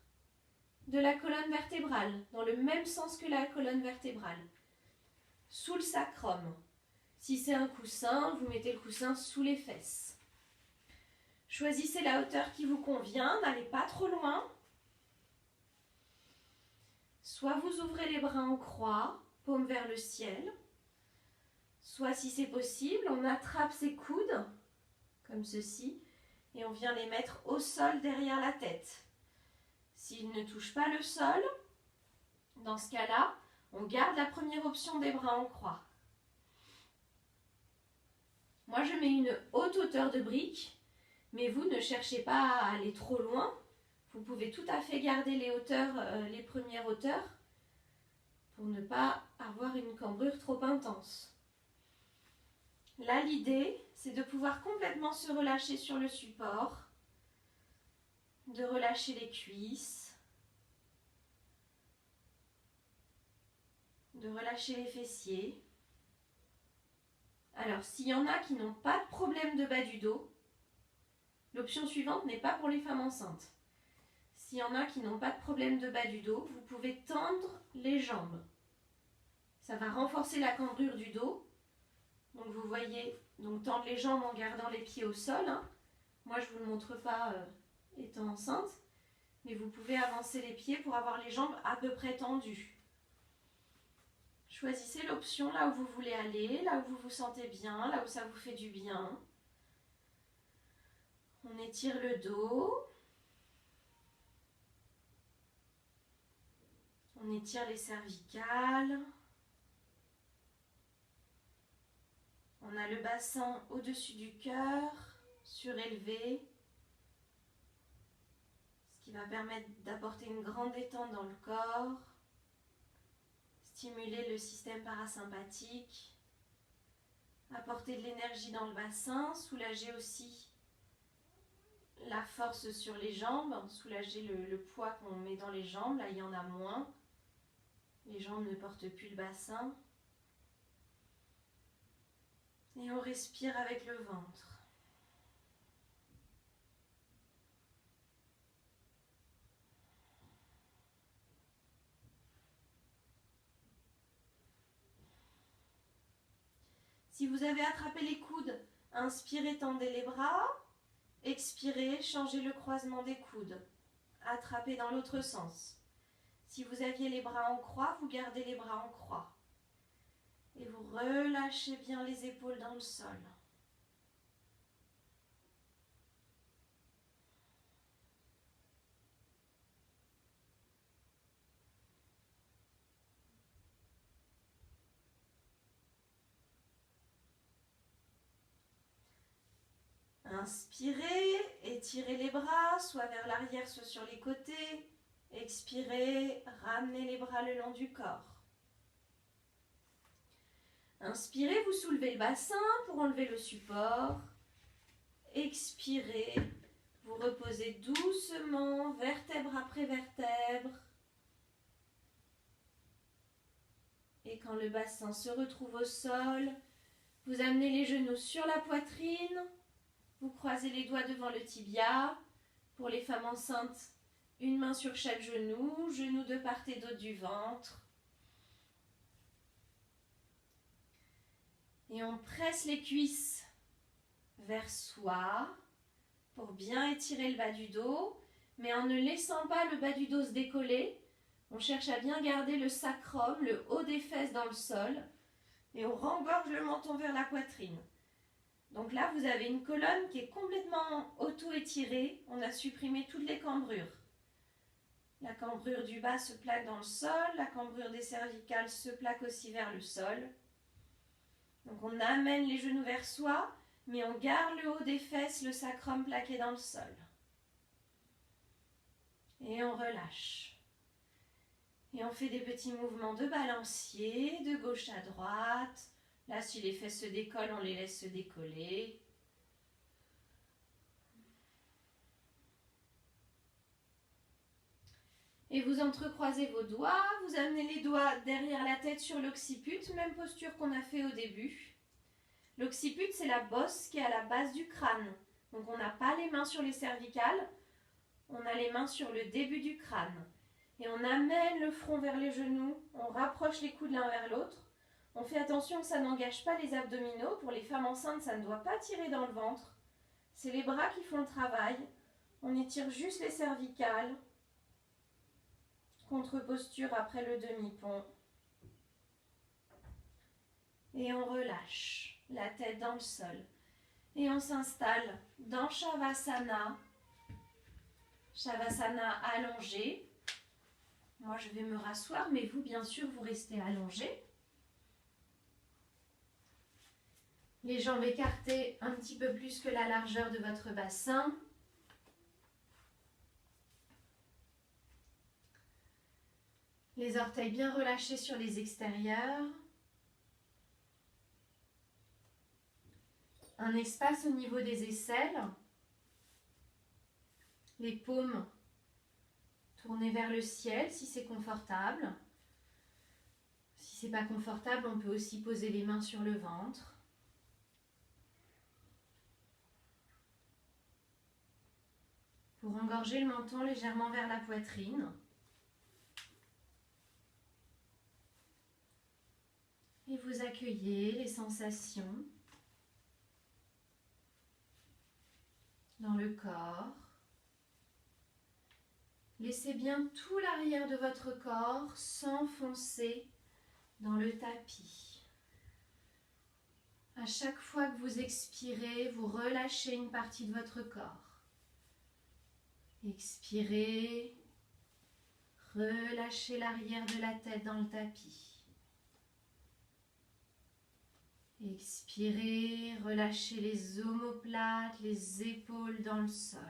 de la colonne vertébrale, dans le même sens que la colonne vertébrale, sous le sacrum. Si c'est un coussin, vous mettez le coussin sous les fesses. Choisissez la hauteur qui vous convient, n'allez pas trop loin. Soit vous ouvrez les bras en croix, paume vers le ciel. Soit, si c'est possible, on attrape ses coudes, comme ceci, et on vient les mettre au sol derrière la tête. S'ils ne touchent pas le sol, dans ce cas-là, on garde la première option des bras en croix. Moi, je mets une haute hauteur de brique, mais vous ne cherchez pas à aller trop loin. Vous pouvez tout à fait garder les hauteurs, les premières hauteurs, pour ne pas avoir une cambrure trop intense. Là, l'idée, c'est de pouvoir complètement se relâcher sur le support, de relâcher les cuisses, de relâcher les fessiers. Alors, s'il y en a qui n'ont pas de problème de bas du dos, l'option suivante n'est pas pour les femmes enceintes. S'il y en a qui n'ont pas de problème de bas du dos, vous pouvez tendre les jambes. Ça va renforcer la cambrure du dos. Donc vous voyez Donc tendre les jambes en gardant les pieds au sol. Hein. Moi, je ne vous le montre pas étant enceinte. Mais vous pouvez avancer les pieds pour avoir les jambes à peu près tendues. Choisissez l'option là où vous voulez aller, là où vous vous sentez bien, là où ça vous fait du bien. On étire le dos. On étire les cervicales. On a le bassin au-dessus du cœur, surélevé, ce qui va permettre d'apporter une grande détente dans le corps, stimuler le système parasympathique, apporter de l'énergie dans le bassin, soulager aussi la force sur les jambes, soulager le poids qu'on met dans les jambes, là il y en a moins, les jambes ne portent plus le bassin. Et on respire avec le ventre. Si vous avez attrapé les coudes, inspirez, tendez les bras. Expirez, changez le croisement des coudes. Attrapez dans l'autre sens. Si vous aviez les bras en croix, vous gardez les bras en croix. Et vous relâchez bien les épaules dans le sol. Inspirez, étirez les bras, soit vers l'arrière, soit sur les côtés. Expirez, ramenez les bras le long du corps. Inspirez, vous soulevez le bassin pour enlever le support. Expirez, vous reposez doucement, vertèbre après vertèbre. Et quand le bassin se retrouve au sol, vous amenez les genoux sur la poitrine. Vous croisez les doigts devant le tibia. Pour les femmes enceintes, une main sur chaque genou, genoux de part et d'autre du ventre. Et on presse les cuisses vers soi pour bien étirer le bas du dos, mais en ne laissant pas le bas du dos se décoller. On cherche à bien garder le sacrum, le haut des fesses dans le sol, et on rengorge le menton vers la poitrine. Donc là, vous avez une colonne qui est complètement auto-étirée. On a supprimé toutes les cambrures. La cambrure du bas se plaque dans le sol, la cambrure des cervicales se plaque aussi vers le sol. Donc on amène les genoux vers soi, mais on garde le haut des fesses, le sacrum plaqué dans le sol. Et on relâche. Et on fait des petits mouvements de balancier, de gauche à droite. Là, si les fesses se décollent, on les laisse se décoller. Et vous entrecroisez vos doigts, vous amenez les doigts derrière la tête sur l'occiput, même posture qu'on a fait au début. L'occiput, c'est la bosse qui est à la base du crâne. Donc on n'a pas les mains sur les cervicales, on a les mains sur le début du crâne. Et on amène le front vers les genoux, on rapproche les coudes l'un vers l'autre. On fait attention que ça n'engage pas les abdominaux. Pour les femmes enceintes, ça ne doit pas tirer dans le ventre. C'est les bras qui font le travail. On étire juste les cervicales. Contre-posture après le demi-pont. Et on relâche la tête dans le sol. Et on s'installe dans Shavasana. Shavasana allongé. Moi, je vais me rasseoir, mais vous, bien sûr, vous restez allongé. Les jambes écartées un petit peu plus que la largeur de votre bassin. Les orteils bien relâchés sur les extérieurs. Un espace au niveau des aisselles. Les paumes tournées vers le ciel si c'est confortable. Si c'est pas confortable, on peut aussi poser les mains sur le ventre. Pour engorger le menton légèrement vers la poitrine. Et vous accueillez les sensations dans le corps. Laissez bien tout l'arrière de votre corps s'enfoncer dans le tapis. À chaque fois que vous expirez, vous relâchez une partie de votre corps. Expirez, relâchez l'arrière de la tête dans le tapis. Expirez, relâchez les omoplates, les épaules dans le sol.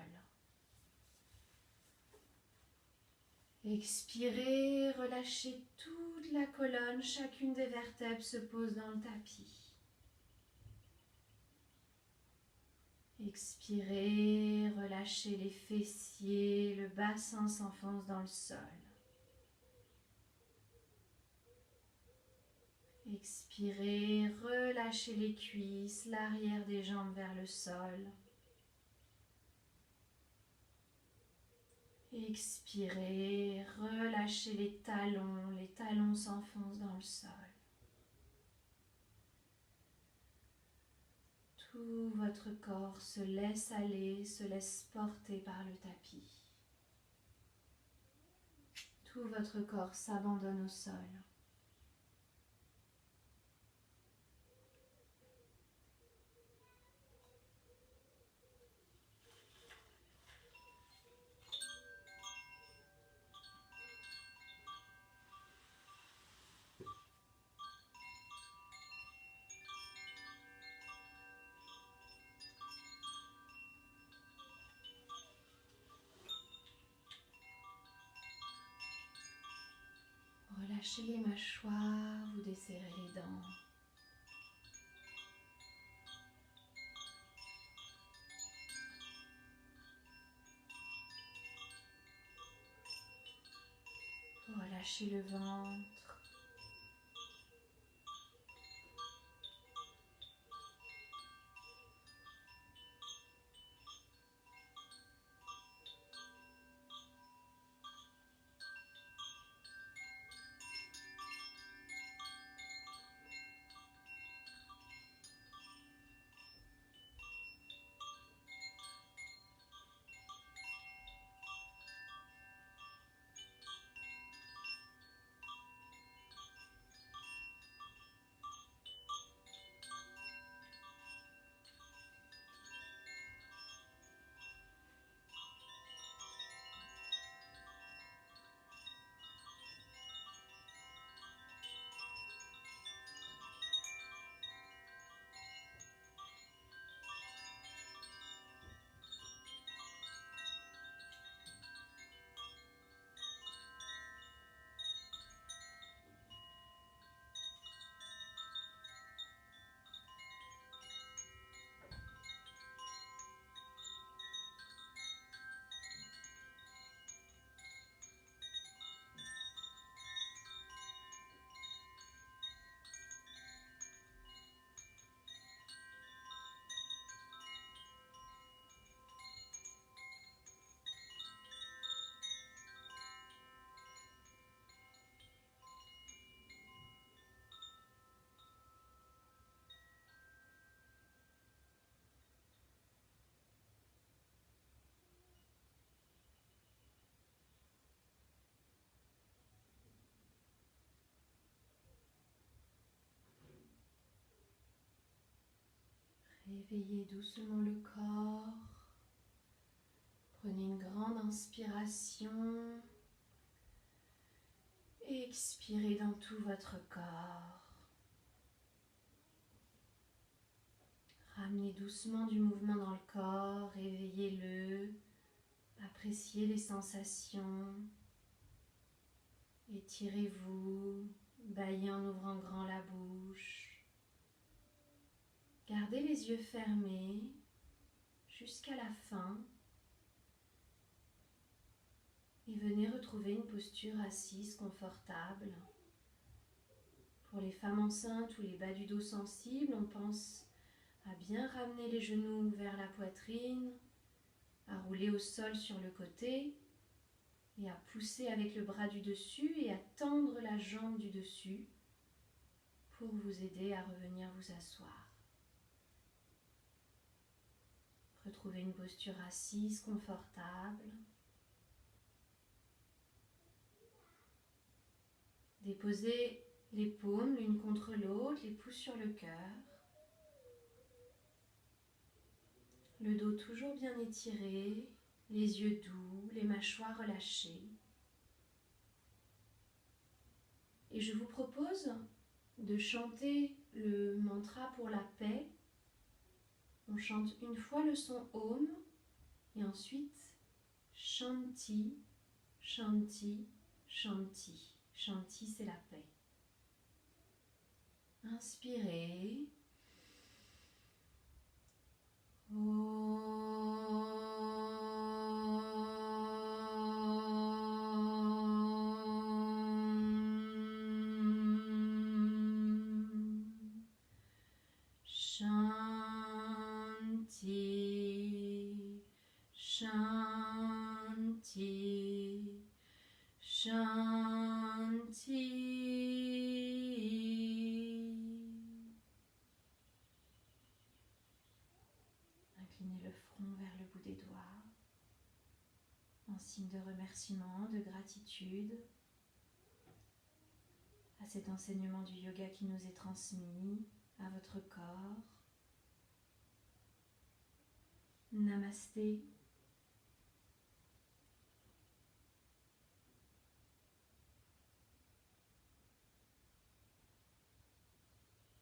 Expirez, relâchez toute la colonne, chacune des vertèbres se pose dans le tapis. Expirez, relâchez les fessiers, le bassin s'enfonce dans le sol. Expirez, relâchez les cuisses, l'arrière des jambes vers le sol. Expirez, relâchez les talons s'enfoncent dans le sol. Tout votre corps se laisse aller, se laisse porter par le tapis. Tout votre corps s'abandonne au sol. Relâchez les mâchoires, vous desserrez les dents. Relâchez le ventre. Réveillez doucement le corps. Prenez une grande inspiration. Et expirez dans tout votre corps. Ramenez doucement du mouvement dans le corps. Réveillez-le. Appréciez les sensations. Étirez-vous. Bâillez en ouvrant grand la bouche. Gardez les yeux fermés jusqu'à la fin et venez retrouver une posture assise confortable. Pour les femmes enceintes ou les bas du dos sensibles, on pense à bien ramener les genoux vers la poitrine, à rouler au sol sur le côté et à pousser avec le bras du dessus et à tendre la jambe du dessus pour vous aider à revenir vous asseoir. Retrouvez une posture assise confortable. Déposez les paumes l'une contre l'autre, les pouces sur le cœur. Le dos toujours bien étiré, les yeux doux, les mâchoires relâchées. Et je vous propose de chanter le mantra pour la paix. On chante une fois le son Om et ensuite Shanti, Shanti, Shanti. Shanti, c'est la paix. Inspirez. Shanti, Shanti, Shanti. Inclinez le front vers le bout des doigts, en signe de remerciement, de gratitude à cet enseignement du yoga qui nous est transmis, à votre corps. Namasté.